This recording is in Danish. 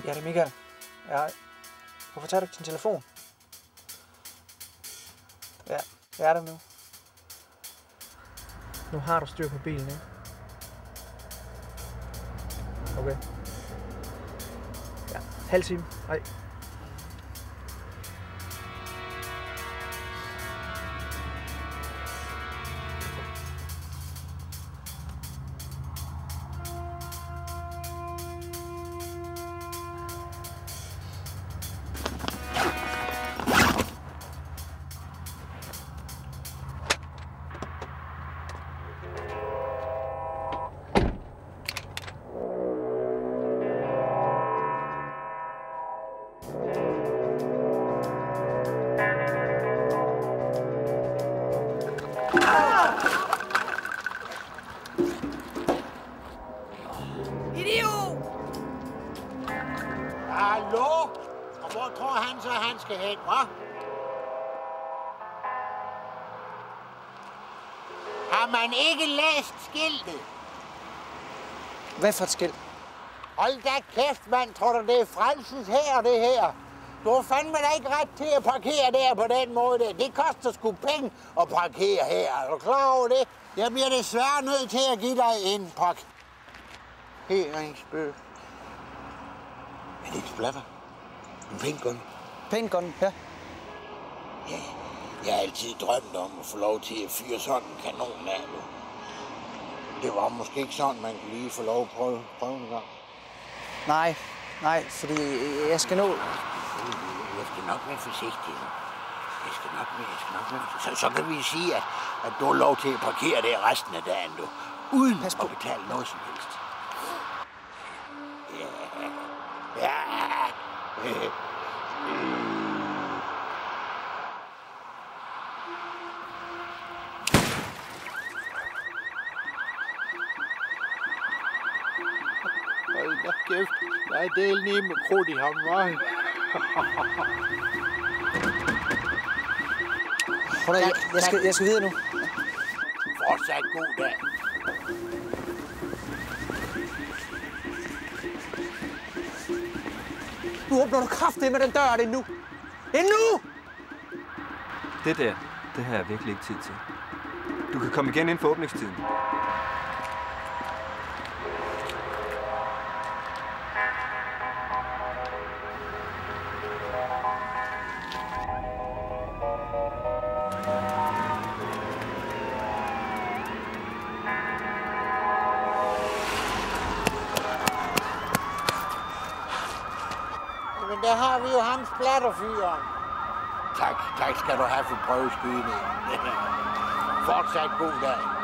Ja, det er Michael. Hvorfor tager du ikke din telefon? Ja, det er det nu. Nu har du styr på bilen, ikke? Okay. Ja, halv time. Hej. Hallo? Og hvor tror han så, han skal hen, hva'? Har man ikke læst skiltet? Hvad for et skilt? Hold da kæft, mand. Tror du, det er frelsens her, det her? Du har fandme da ikke ret til at parkere der på den måde. Det koster sgu penge at parkere her. Er du klar over det? Jeg bliver desværre nødt til at give dig en parkeringsbøde. Er det et splatter? En paintgun? Paintgun, ja. Ja, jeg har altid drømt om at få lov til at fyre sådan en kanon af nu. Det var måske ikke sådan, man kunne lige få lov at prøve en gang. Nej, fordi jeg skal nå... Jeg skal nok være forsigtig. Jeg skal nok være forsigtig. Så kan vi sige, at du har lov til at parkere der resten af dagen, du. Uden at betale noget som helst. Ja. Hold da kæft. Jeg er del lige med krudt i ham, hva'? Jeg skal videre nu. Fortsat god dag. Nu åbner du kraftigt med den dør, det er nu. Det er nu! Det der, det har jeg virkelig ikke tid til. Du kan komme igen inden for åbningstiden. Men der har vi jo ham splatterfyren. Tak skal du have for prøveskydningen. Fortsat god dag.